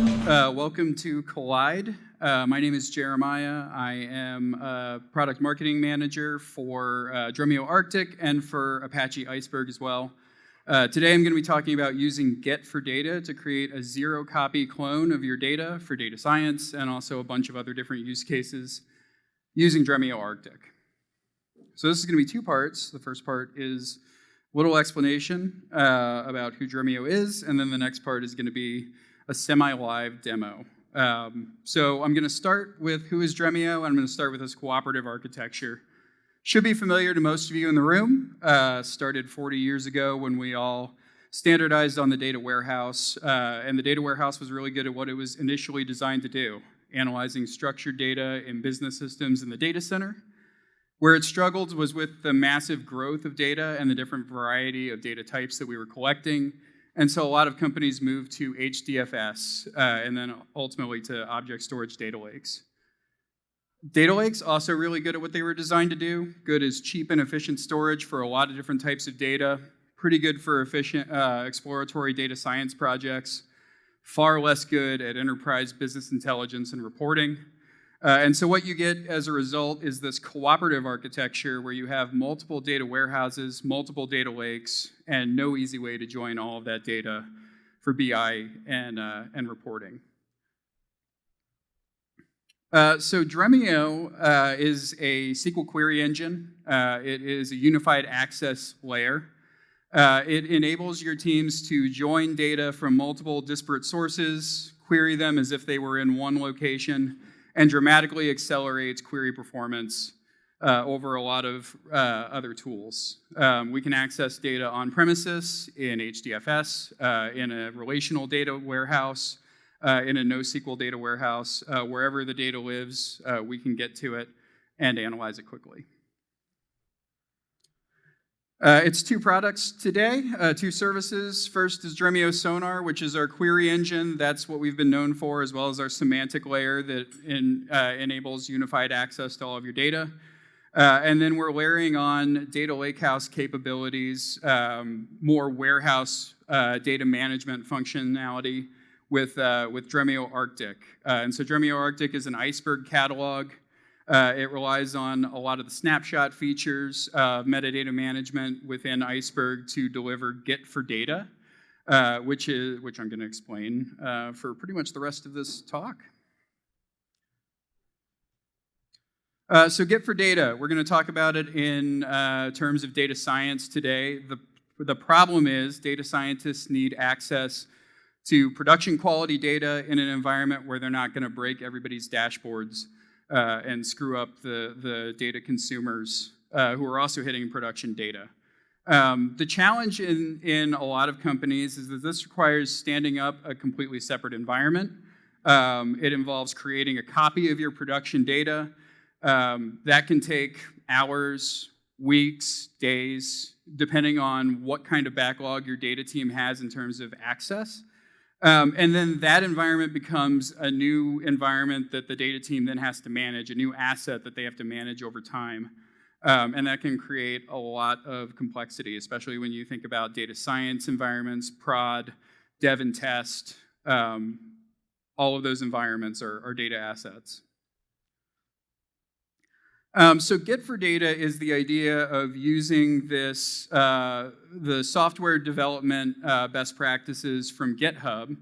Welcome to Collide. My name is Jeremiah. I am a product marketing manager for Dremio Arctic and for Apache Iceberg as well. Today I'm going to be talking about using Get for Data to create a zero-copy clone of your data for data science and also a bunch of other different use cases using Dremio Arctic. So this is going to be two parts. The first part is a little explanation about who Dremio is, and then the next part is going to be a semi-live demo. So I'm going to start with who is Dremio, and I'm going to start with this cooperative architecture. Should be familiar to most of you in the room. Started 40 years ago when we all standardized on the data warehouse, and the data warehouse was really good at what it was initially designed to do, analyzing structured data in business systems in the data center. Where it struggled was with the massive growth of data and the different variety of data types that we were collecting. And so a lot of companies moved to HDFS and then ultimately to object storage data lakes. Data lakes also really good at what they were designed to do. Good as cheap and efficient storage for a lot of different types of data. Pretty good for efficient exploratory data science projects. Far less good at enterprise business intelligence and reporting. And so what you get as a result is this cooperative architecture where you have multiple data warehouses, multiple data lakes, and no easy way to join all of that data for BI and reporting. So Dremio is a SQL query engine. It is a unified access layer. It enables your teams to join data from multiple disparate sources, query them as if they were in one location, and dramatically accelerates query performance over a lot of other tools. We can access data on premises, in HDFS, in a relational data warehouse, in a NoSQL data warehouse. Wherever the data lives, we can get to it and analyze it quickly. It's two products today, two services. First is Dremio Sonar, which is our query engine. That's what we've been known for, as well as our semantic layer that enables unified access to all of your data. And then we're layering on data lakehouse capabilities, more warehouse data management functionality with Dremio Arctic. And so Dremio Arctic is an Iceberg catalog. It relies on a lot of the snapshot features, metadata management within Iceberg to deliver Get for Data, which I'm going to explain for pretty much the rest of this talk. So Get for Data, we're going to talk about it in terms of data science today. The problem is data scientists need access to production quality data in an environment where they're not going to break everybody's dashboards and screw up the data consumers who are also hitting production data. The challenge in a lot of companies is that this requires standing up a completely separate environment. It involves creating a copy of your production data. That can take hours, weeks, days, depending on what kind of backlog your data team has in terms of access. And then that environment becomes a new environment that the data team then has to manage, a new asset that they have to manage over time. And that can create a lot of complexity, especially when you think about data science environments, prod, dev and test. All of those environments are data assets. So Get for Data is the idea of using this, the software development best practices from GitHub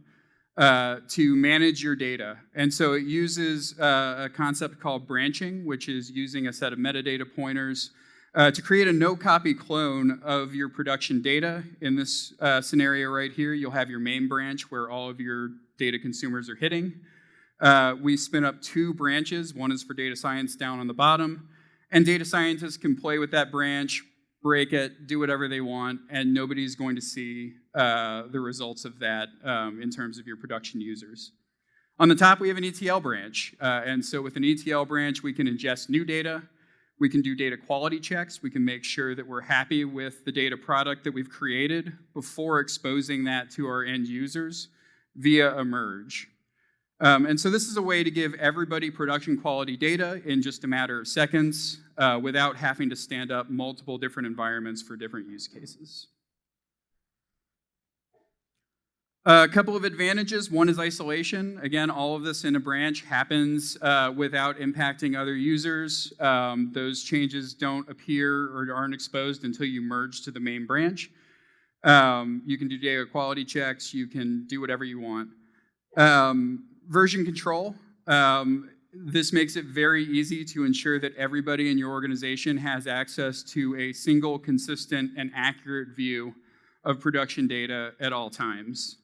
to manage your data. And so it uses a concept called branching, which is using a set of metadata pointers to create a no-copy clone of your production data. In this scenario right here, you'll have your main branch where all of your data consumers are hitting. We spin up two branches. One is for data science down on the bottom. And data scientists can play with that branch, break it, do whatever they want, and nobody's going to see the results of that in terms of your production users. On the top, we have an ETL branch. And so with an ETL branch, we can ingest new data. We can do data quality checks. We can make sure that we're happy with the data product that we've created before exposing that to our end users via a merge. And so this is a way to give everybody production quality data in just a matter of seconds without having to stand up multiple different environments for different use cases. A couple of advantages. One is isolation. Again, all of this in a branch happens without impacting other users. Those changes don't appear or aren't exposed until you merge to the main branch. You can do data quality checks. You can do whatever you want. Version control. This makes it very easy to ensure that everybody in your organization has access to a single, consistent, and accurate view of production data at all times.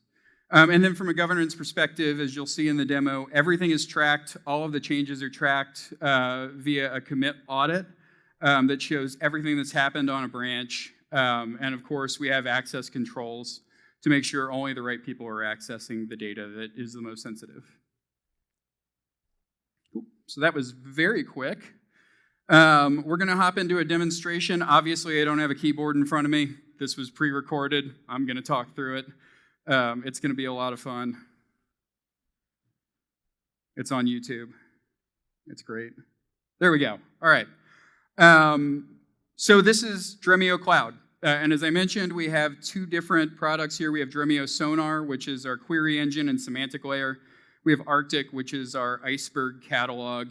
And then from a governance perspective, as you'll see in the demo, everything is tracked. All of the changes are tracked via a commit audit that shows everything that's happened on a branch. And of course, we have access controls to make sure only the right people are accessing the data that is the most sensitive. Cool. So that was very quick. We're going to hop into a demonstration. Obviously, I don't have a keyboard in front of me. This was pre-recorded. I'm going to talk through it. It's going to be a lot of fun. It's on YouTube. It's great. There we go. All right. So this is Dremio Cloud. And as I mentioned, we have two different products here. We have Dremio Sonar, which is our query engine and semantic layer. We have Arctic, which is our Iceberg catalog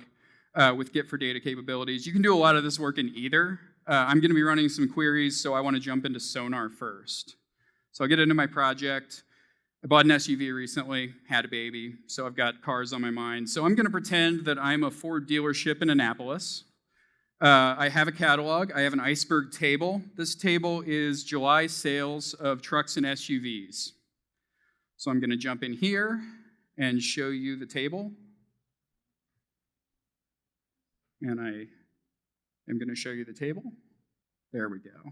with Get for Data capabilities. You can do a lot of this work in either. I'm going to be running some queries, so I want to jump into Sonar first. So I'll get into my project. I bought an SUV recently, had a baby, so I've got cars on my mind. So I'm going to pretend that I'm a Ford dealership in Annapolis. I have a catalog. I have an Iceberg table. This table is July sales of trucks and SUVs. So I'm going to jump in here and show you the table. And I am going to show you the table. There we go.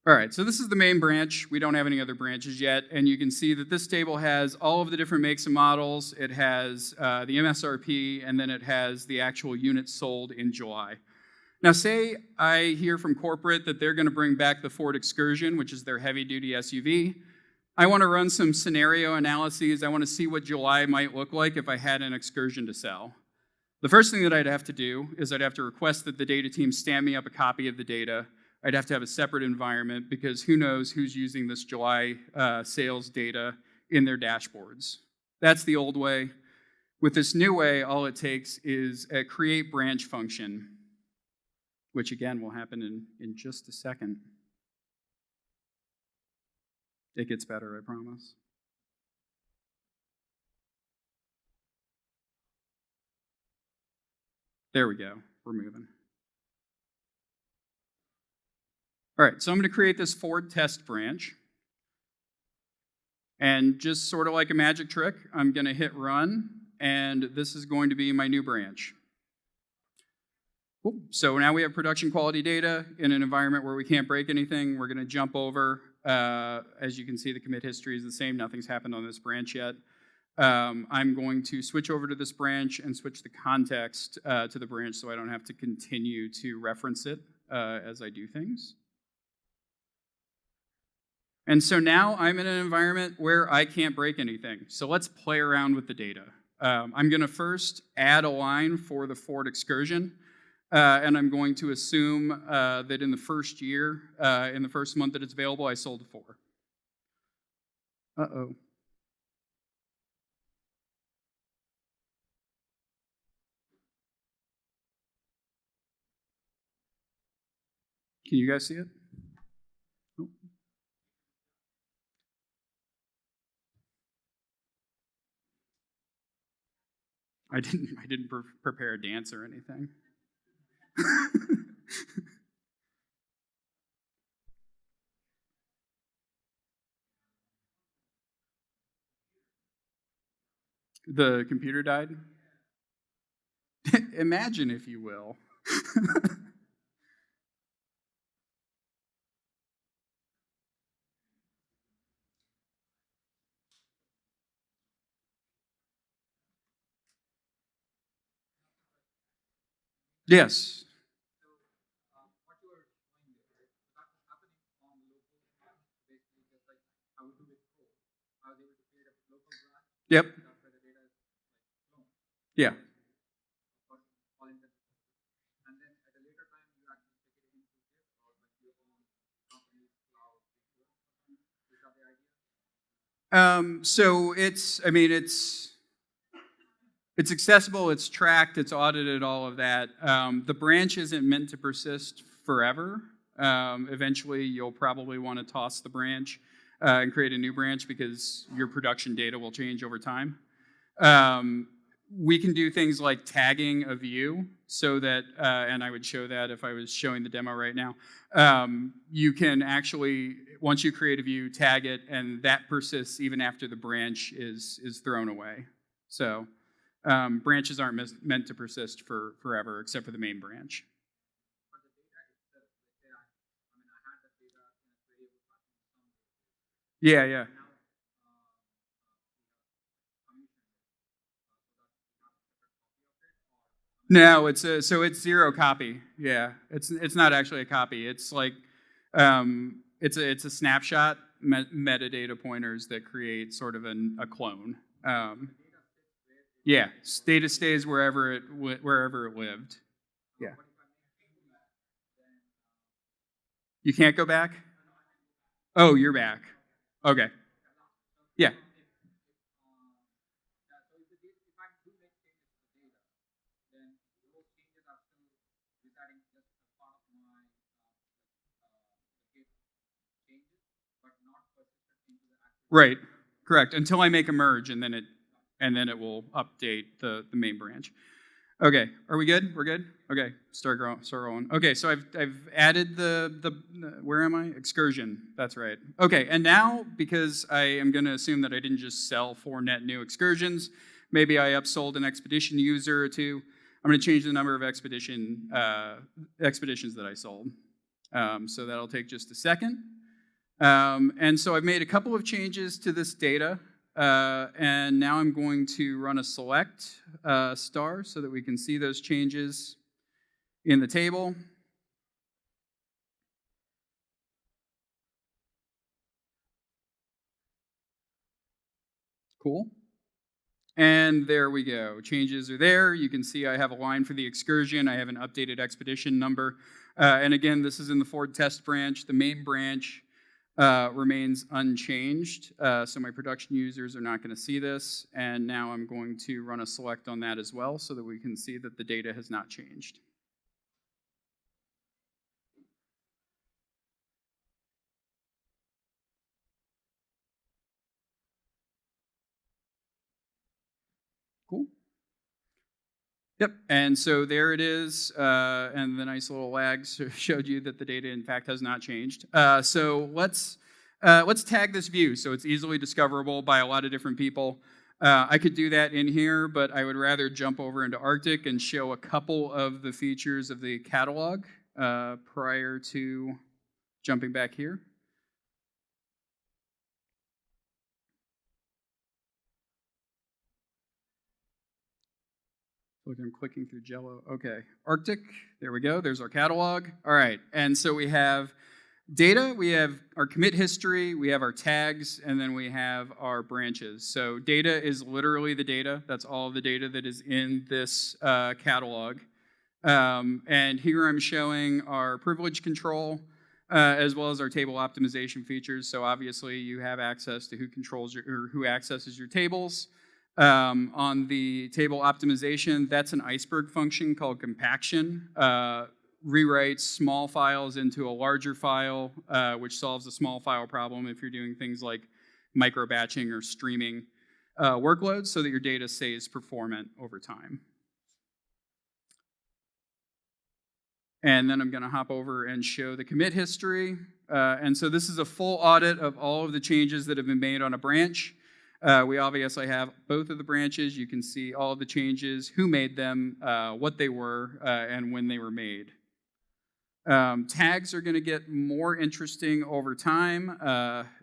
All right, so this is the main branch. We don't have any other branches yet, and you can see that this table has all of the different makes and models. It has the MSRP, and then it has the actual units sold in July. Now, say I hear from corporate that they're going to bring back the Ford Excursion, which is their heavy-duty SUV. I want to run some scenario analyses. I want to see what July might look like if I had an Excursion to sell. The first thing that I'd have to do is I'd have to request that the data team stand me up a copy of the data. I'd have to have a separate environment because who knows who's using this July sales data in their dashboards. That's the old way. With this new way, all it takes is a create branch function, which again will happen in just a second. It gets better, I promise. There we go. We're moving. All right, so I'm going to create this Ford test branch. And just sort of like a magic trick, I'm going to hit run, and this is going to be my new branch. Cool. So now we have production quality data in an environment where we can't break anything. We're going to jump over. As you can see, the commit history is the same. Nothing's happened on this branch yet. I'm going to switch over to this branch and switch the context to the branch so I don't have to continue to reference it as I do things. And so now I'm in an environment where I can't break anything. So let's play around with the data. I'm going to first add a line for the Ford Excursion. And I'm going to assume that in the first year, in the first month that it's available, I sold 4. Uh-oh. Can you guys see it? Oh. I didn't prepare a dance or anything. The computer died? Imagine, if you will. Yes. Yep. Yeah. So it's accessible, it's tracked, it's audited, all of that. The branch isn't meant to persist forever. Eventually, you'll probably want to toss the branch and create a new branch because your production data will change over time. We can do things like tagging a view so that, and I would show that if I was showing the demo right now. You can actually, once you create a view, tag it, and that persists even after the branch is thrown away. So branches aren't meant to persist forever, except for the main branch. Yeah. No, it's zero copy. Yeah, it's not actually a copy. It's like it's a snapshot metadata pointers that create sort of a clone. Yeah, data stays wherever it lived. Yeah. You can't go back? Oh, you're back. Okay. Yeah. Right. Correct. Until I make a merge, and then it will update the main branch. Okay. Are we good? We're good. Okay. Start rolling. Okay. So I've added the where am I? Excursion. That's right. Okay. And now, because I am going to assume that I didn't just sell 4 net new excursions, maybe I upsold an expedition user or two. I'm going to change the number of expeditions that I sold. So that'll take just a second. And so I've made a couple of changes to this data, and now I'm going to run a select star so that we can see those changes in the table. Cool. And there we go. Changes are there. You can see I have a line for the excursion. I have an updated expedition number. And again, this is in the Ford test branch. The main branch remains unchanged, so my production users are not going to see this, and now I'm going to run a select on that as well so that we can see that the data has not changed. Cool. Yep, and so there it is, and the nice little lag showed you that the data in fact has not changed. So let's tag this view so it's easily discoverable by a lot of different people. I could do that in here, but I would rather jump over into Arctic and show a couple of the features of the catalog prior to jumping back here. Look, I'm clicking through Jello. Okay, Arctic, there we go. There's our catalog. All right, and so we have data, we have our commit history, we have our tags, and then we have our branches. So data is literally the data. That's all the data that is in this catalog. And here I'm showing our privilege control as well as our table optimization features. So obviously you have access to who controls or who accesses your tables. On the table optimization, that's an Iceberg function called compaction. Rewrites small files into a larger file, which solves a small file problem if you're doing things like micro batching or streaming workloads so that your data stays performant over time. And then I'm going to hop over and show the commit history. And so this is a full audit of all of the changes that have been made on a branch. We obviously have both of the branches. You can see all of the changes, who made them, what they were, and when they were made. Tags are going to get more interesting over time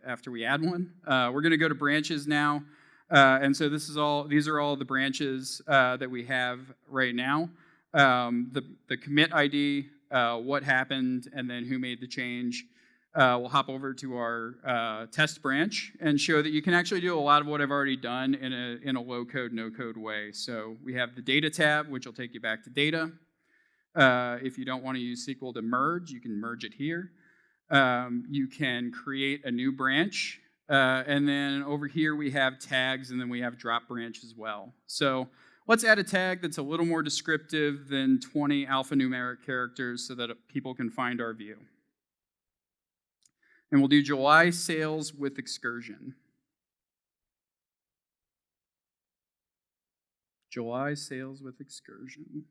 after we add one. We're going to go to branches now. And so these are all the branches that we have right now. The commit ID, what happened, and then who made the change. We'll hop over to our test branch and show that you can actually do a lot of what I've already done in a low-code, no-code way. So we have the data tab, which will take you back to data. If you don't want to use SQL to merge, you can merge it here. You can create a new branch. And then over here we have tags, and then we have drop branch as well. So let's add a tag that's a little more descriptive than 20 alphanumeric characters so that people can find our view. And we'll do July sales with excursion. July sales with excursion.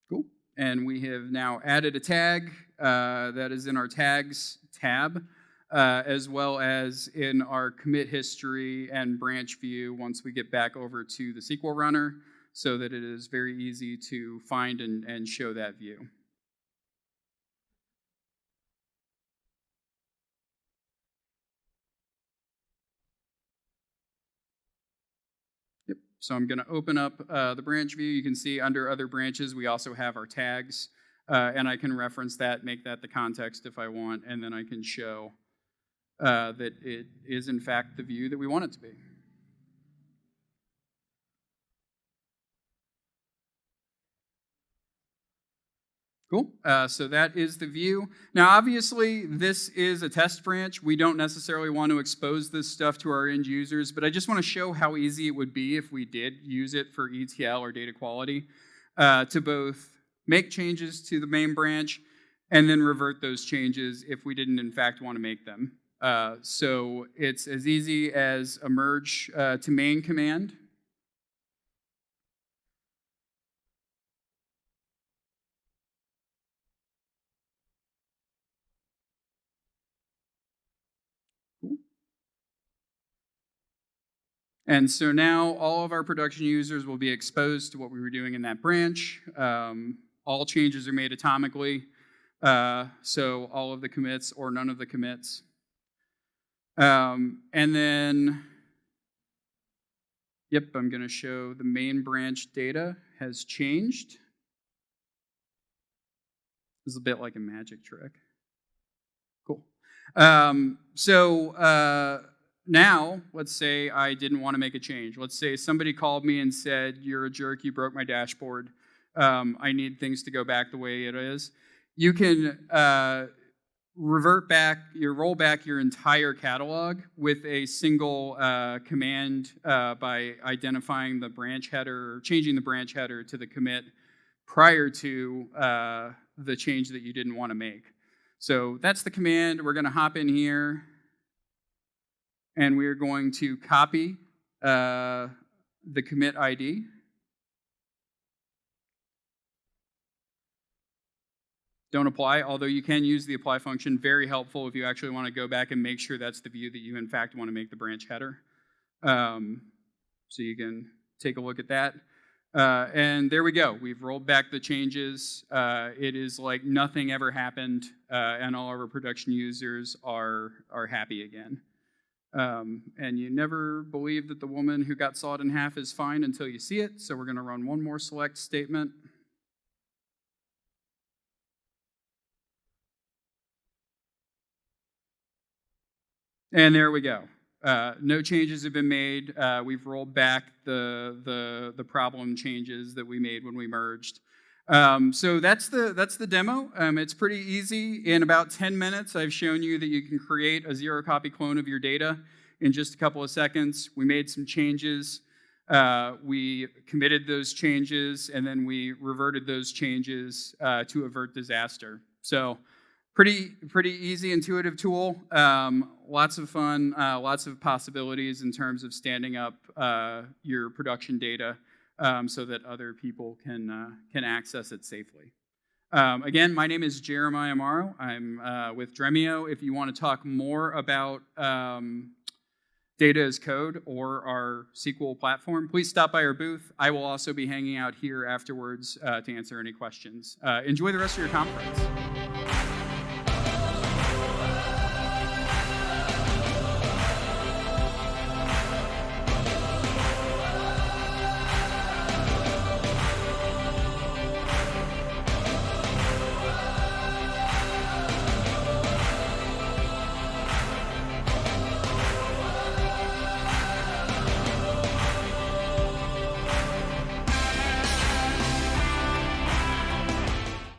Cool. And we have now added a tag that is in our tags tab, as well as in our commit history and branch view once we get back over to the SQL runner, so that it is very easy to find and show that view. Yep. So I'm going to open up the branch view. You can see under other branches, we also have our tags, and I can reference that, make that the context if I want, and then I can show that it is in fact the view that we want it to be. Cool. So that is the view. Now, obviously, this is a test branch. We don't necessarily want to expose this stuff to our end users, but I just want to show how easy it would be if we did use it for ETL or data quality to both make changes to the main branch and then revert those changes if we didn't, in fact, want to make them. So it's as easy as a merge to main command. And so now all of our production users will be exposed to what we were doing in that branch. All changes are made atomically, so all of the commits or none of the commits. And then, yep, I'm going to show the main branch data has changed. This is a bit like a magic trick. Cool. Now, let's say I didn't want to make a change. Let's say somebody called me and said, "You're a jerk, you broke my dashboard. I need things to go back the way it is." You can roll back your entire catalog with a single command by identifying the branch header, or changing the branch header to the commit prior to the change that you didn't want to make. So that's the command. We're going to hop in here, and we're going to copy the commit ID. Don't apply, although you can use the apply function. Very helpful if you actually want to go back and make sure that's the view that you, in fact, want to make the branch header. So you can take a look at that. And there we go. We've rolled back the changes. It is like nothing ever happened, and all of our production users are happy again. And you never believe that the woman who got sawed in half is fine until you see it. So we're going to run one more select statement. And there we go. No changes have been made. We've rolled back the problem changes that we made when we merged. So that's the demo. It's pretty easy. In about 10 minutes, I've shown you that you can create a zero-copy clone of your data in just a couple of seconds. We made some changes. We committed those changes, and then we reverted those changes to avert disaster. So pretty easy, intuitive tool. Lots of fun, lots of possibilities in terms of standing up your production data so that other people can access it safely. Again, my name is Jeremiah Morrow. I'm with Dremio. If you want to talk more about data as code or our SQL platform, please stop by our booth. I will also be hanging out here afterwards to answer any questions. Enjoy the rest of your conference.